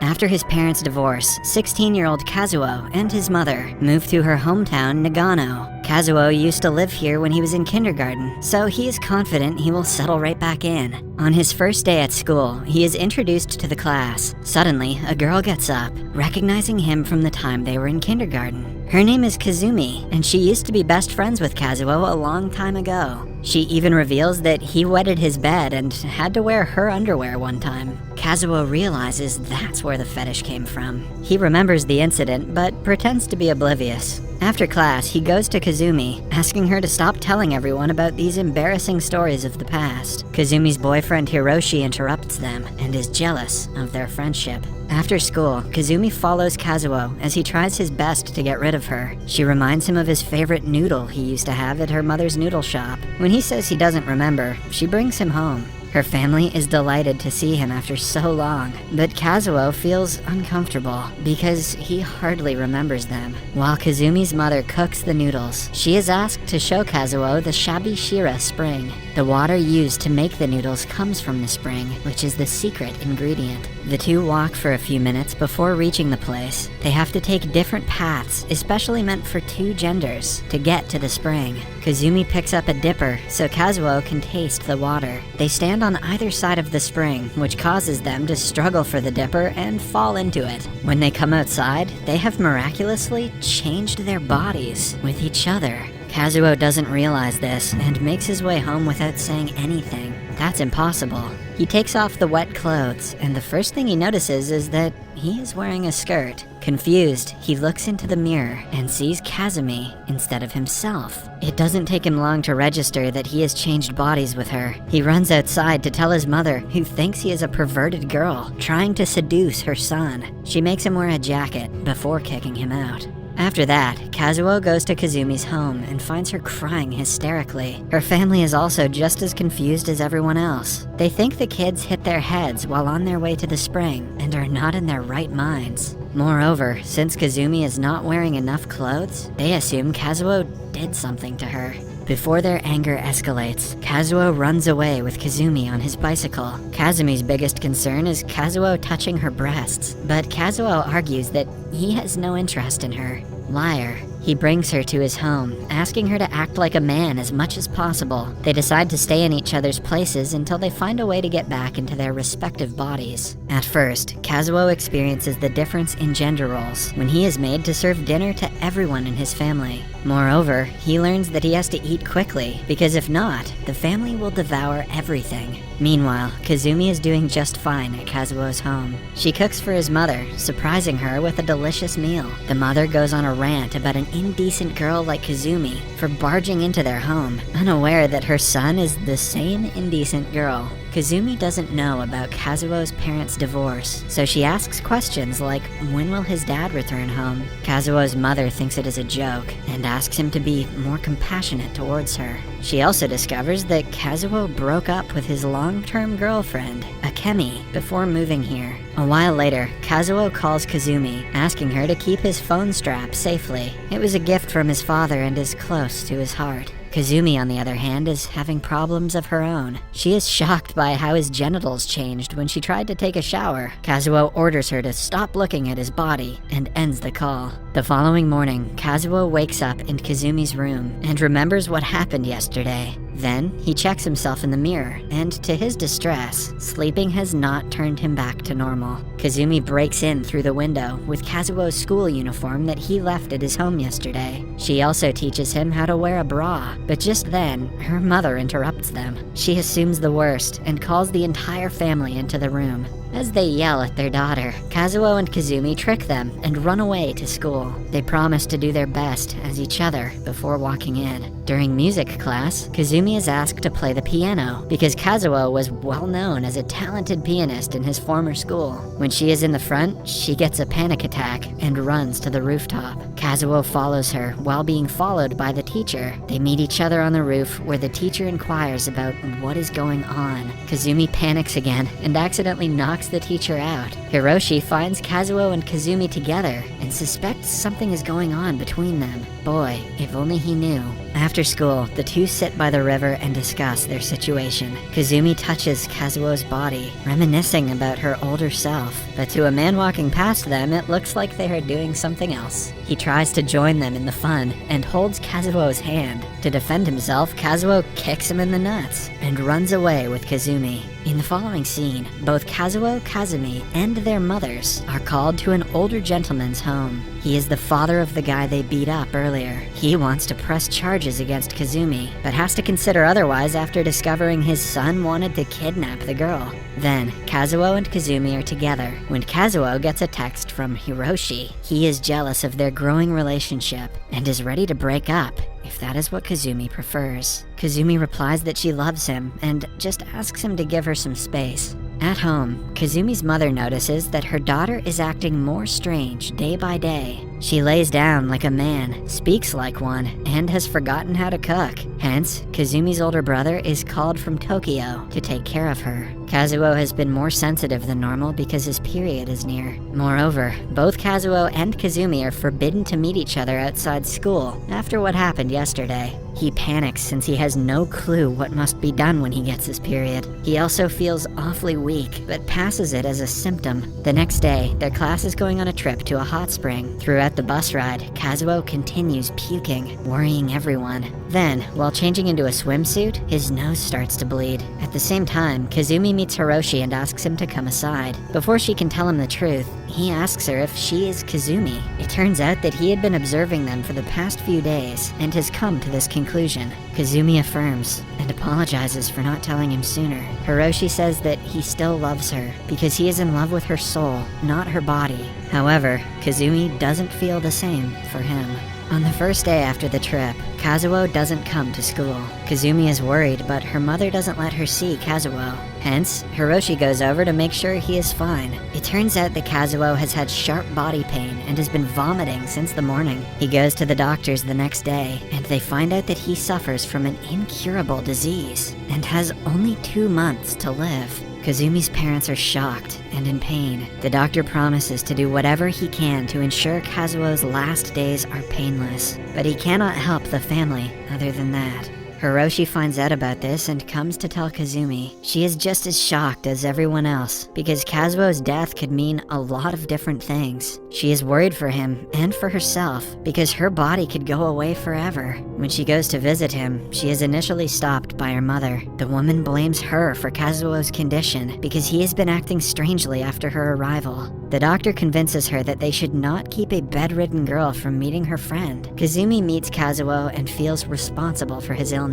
After his parents' divorce, 16-year-old Kazuo and his mother moved to her hometown, Nagano. Kazuo used to live here when he was in kindergarten, so he is confident he will settle right back in. On his first day at school, he is introduced to the class. Suddenly, a girl gets up, recognizing him from the time they were in kindergarten. Her name is Kazumi, and she used to be best friends with Kazuo a long time ago. She even reveals that he wetted his bed and had to wear her underwear one time. Kazuo realizes that's where the fetish came from. He remembers the incident, but pretends to be oblivious. After class, he goes to Kazumi, asking her to stop telling everyone about these embarrassing stories of the past. Kazumi's boyfriend Hiroshi interrupts them and is jealous of their friendship. After school, Kazumi follows Kazuo as he tries his best to get rid of her. She reminds him of his favorite noodle he used to have at her mother's noodle shop. When he says he doesn't remember, she brings him home. Her family is delighted to see him after so long, but Kazuo feels uncomfortable because he hardly remembers them. While Kazumi's mother cooks the noodles, she is asked to show Kazuo the Shabishira spring. The water used to make the noodles comes from the spring, which is the secret ingredient. The two walk for a few minutes before reaching the place. They have to take different paths, especially meant for two genders, to get to the spring. Kazumi picks up a dipper so Kazuo can taste the water. They stand on either side of the spring, which causes them to struggle for the dipper and fall into it. When they come outside, they have miraculously changed their bodies with each other. Kazuo doesn't realize this and makes his way home without saying anything. That's impossible. He takes off the wet clothes, and the first thing he notices is that he is wearing a skirt. Confused, he looks into the mirror and sees Kazumi instead of himself. It doesn't take him long to register that he has changed bodies with her. He runs outside to tell his mother, who thinks he is a perverted girl trying to seduce her son. She makes him wear a jacket before kicking him out. After that, Kazuo goes to Kazumi's home and finds her crying hysterically. Her family is also just as confused as everyone else. They think the kids hit their heads while on their way to the spring and are not in their right minds. Moreover, since Kazumi is not wearing enough clothes, they assume Kazuo did something to her. Before their anger escalates, Kazuo runs away with Kazumi on his bicycle. Kazumi's biggest concern is Kazuo touching her breasts, but Kazuo argues that he has no interest in her. Liar. He brings her to his home, asking her to act like a man as much as possible. They decide to stay in each other's places until they find a way to get back into their respective bodies. At first, Kazuo experiences the difference in gender roles when he is made to serve dinner to everyone in his family. Moreover, he learns that he has to eat quickly, because if not, the family will devour everything. Meanwhile, Kazumi is doing just fine at Kazuo's home. She cooks for his mother, surprising her with a delicious meal. The mother goes on a rant about an indecent girl like Kazumi for barging into their home, unaware that her son is the same indecent girl. Kazumi doesn't know about Kazuo's parents' divorce, so she asks questions like, when will his dad return home? Kazuo's mother thinks it is a joke and asks him to be more compassionate towards her. She also discovers that Kazuo broke up with his long-term girlfriend, Akemi, before moving here. A while later, Kazuo calls Kazumi, asking her to keep his phone strap safely. It was a gift from his father and is close to his heart. Kazumi, on the other hand, is having problems of her own. She is shocked by how his genitals changed when she tried to take a shower. Kazuo orders her to stop looking at his body and ends the call. The following morning, Kazuo wakes up in Kazumi's room and remembers what happened yesterday. Then, he checks himself in the mirror, and to his distress, sleeping has not turned him back to normal. Kazumi breaks in through the window with Kazuo's school uniform that he left at his home yesterday. She also teaches him how to wear a bra, but just then, her mother interrupts them. She assumes the worst and calls the entire family into the room. As they yell at their daughter, Kazuo and Kazumi trick them and run away to school. They promise to do their best as each other before walking in. During music class, Kazumi is asked to play the piano because Kazuo was well known as a talented pianist in his former school. When she is in the front, she gets a panic attack and runs to the rooftop. Kazuo follows her while being followed by the teacher. They meet each other on the roof where the teacher inquires about what is going on. Kazumi panics again and accidentally knocks asks the teacher out. Hiroshi finds Kazuo and Kazumi together and suspects something is going on between them. Boy, if only he knew. After school, the two sit by the river and discuss their situation. Kazumi touches Kazuo's body, reminiscing about her older self, but to a man walking past them, it looks like they are doing something else. He tries to join them in the fun and holds Kazuo's hand. To defend himself, Kazuo kicks him in the nuts and runs away with Kazumi. In the following scene, both Kazuo, Kazumi, and their mothers are called to an older gentleman's home. He is the father of the guy they beat up earlier. He wants to press charges against Kazumi, but has to consider otherwise after discovering his son wanted to kidnap the girl. Then, Kazuo and Kazumi are together when Kazuo gets a text from Hiroshi. He is jealous of their growing relationship and is ready to break up if that is what Kazumi prefers. Kazumi replies that she loves him and just asks him to give her some space. At home, Kazumi's mother notices that her daughter is acting more strange day by day. She lays down like a man, speaks like one, and has forgotten how to cook. Hence, Kazumi's older brother is called from Tokyo to take care of her. Kazuo has been more sensitive than normal because his period is near. Moreover, both Kazuo and Kazumi are forbidden to meet each other outside school after what happened yesterday. He panics since he has no clue what must be done when he gets his period. He also feels awfully weak, but passes it as a symptom. The next day, their class is going on a trip to a hot spring. Throughout the bus ride, Kazuo continues puking, worrying everyone. Then, while changing into a swimsuit, his nose starts to bleed. At the same time, Kazumi meets Hiroshi and asks him to come aside. Before she can tell him the truth, he asks her if she is Kazumi. It turns out that he had been observing them for the past few days and has come to this conclusion. Kazumi affirms and apologizes for not telling him sooner. Hiroshi says that he still loves her because he is in love with her soul, not her body. However, Kazumi doesn't feel the same for him. On the first day after the trip, Kazuo doesn't come to school. Kazumi is worried, but her mother doesn't let her see Kazuo. Hence, Hiroshi goes over to make sure he is fine. It turns out that Kazuo has had sharp body pain and has been vomiting since the morning. He goes to the doctors the next day, and they find out that he suffers from an incurable disease and has only 2 months to live. Kazumi's parents are shocked and in pain. The doctor promises to do whatever he can to ensure Kazuo's last days are painless, but he cannot help the family other than that. Hiroshi finds out about this and comes to tell Kazumi. She is just as shocked as everyone else, because Kazuo's death could mean a lot of different things. She is worried for him and for herself, because her body could go away forever. When she goes to visit him, she is initially stopped by her mother. The woman blames her for Kazuo's condition, because he has been acting strangely after her arrival. The doctor convinces her that they should not keep a bedridden girl from meeting her friend. Kazumi meets Kazuo and feels responsible for his illness.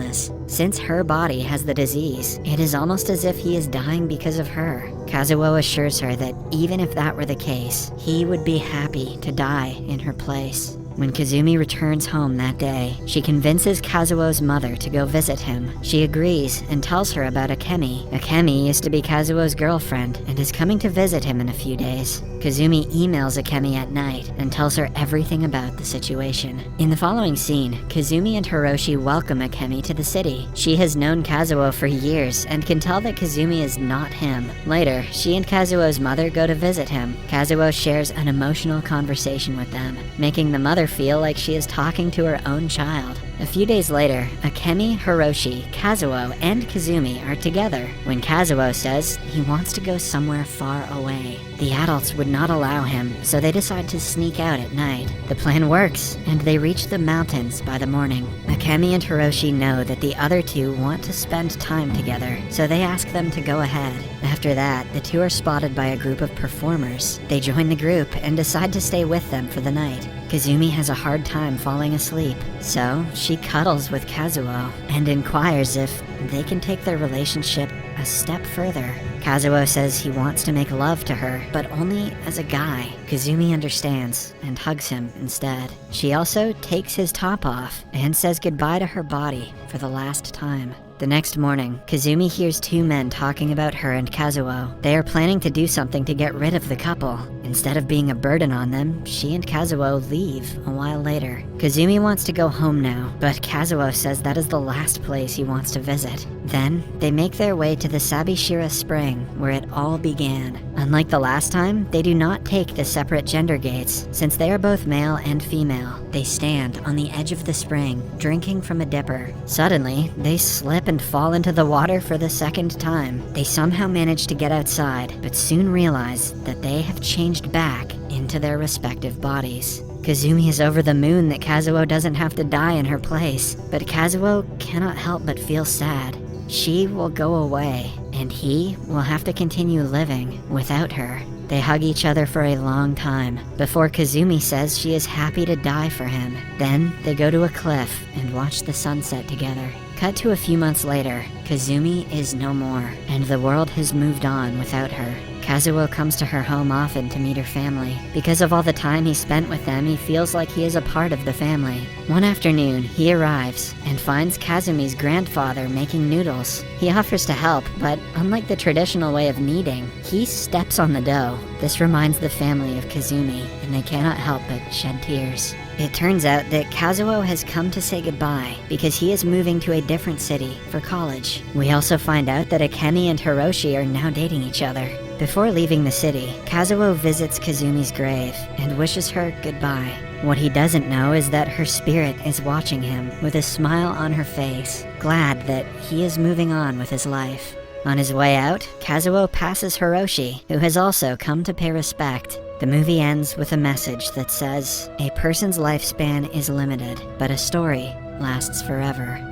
Since her body has the disease, it is almost as if he is dying because of her. Kazuo assures her that even if that were the case, he would be happy to die in her place. When Kazumi returns home that day, she convinces Kazuo's mother to go visit him. She agrees and tells her about Akemi. Akemi used to be Kazuo's girlfriend and is coming to visit him in a few days. Kazumi emails Akemi at night and tells her everything about the situation. In the following scene, Kazumi and Hiroshi welcome Akemi to the city. She has known Kazuo for years and can tell that Kazumi is not him. Later, she and Kazuo's mother go to visit him. Kazuo shares an emotional conversation with them, making the mother feel like she is talking to her own child. A few days later, Akemi, Hiroshi, Kazuo, and Kazumi are together when Kazuo says he wants to go somewhere far away. The adults would not allow him, so they decide to sneak out at night. The plan works, and they reach the mountains by the morning. Akemi and Hiroshi know that the other two want to spend time together, so they ask them to go ahead. After that, the two are spotted by a group of performers. They join the group and decide to stay with them for the night. Kazumi has a hard time falling asleep, so she cuddles with Kazuo and inquires if they can take their relationship a step further. Kazuo says he wants to make love to her, but only as a guy. Kazumi understands and hugs him instead. She also takes his top off and says goodbye to her body for the last time. The next morning, Kazumi hears two men talking about her and Kazuo. They are planning to do something to get rid of the couple, Instead of being a burden on them, she and Kazuo leave a while later. Kazumi wants to go home now, but Kazuo says that is the last place he wants to visit. Then, they make their way to the Sabishira Spring, where it all began. Unlike the last time, they do not take the separate gender gates, since they are both male and female. They stand on the edge of the spring, drinking from a dipper. Suddenly, they slip and fall into the water for the second time. They somehow manage to get outside, but soon realize that they have changed back into their respective bodies. Kazumi is over the moon that Kazuo doesn't have to die in her place, but Kazuo cannot help but feel sad. She will go away, and he will have to continue living without her. They hug each other for a long time, before Kazumi says she is happy to die for him. Then, they go to a cliff and watch the sunset together. Cut to a few months later, Kazumi is no more, and the world has moved on without her. Kazuo comes to her home often to meet her family. Because of all the time he spent with them, he feels like he is a part of the family. One afternoon, he arrives and finds Kazumi's grandfather making noodles. He offers to help, but unlike the traditional way of kneading, he steps on the dough. This reminds the family of Kazumi, and they cannot help but shed tears. It turns out that Kazuo has come to say goodbye because he is moving to a different city for college. We also find out that Akemi and Hiroshi are now dating each other. Before leaving the city, Kazuo visits Kazumi's grave and wishes her goodbye. What he doesn't know is that her spirit is watching him with a smile on her face, glad that he is moving on with his life. On his way out, Kazuo passes Hiroshi, who has also come to pay respect. The movie ends with a message that says, "A person's lifespan is limited, but a story lasts forever."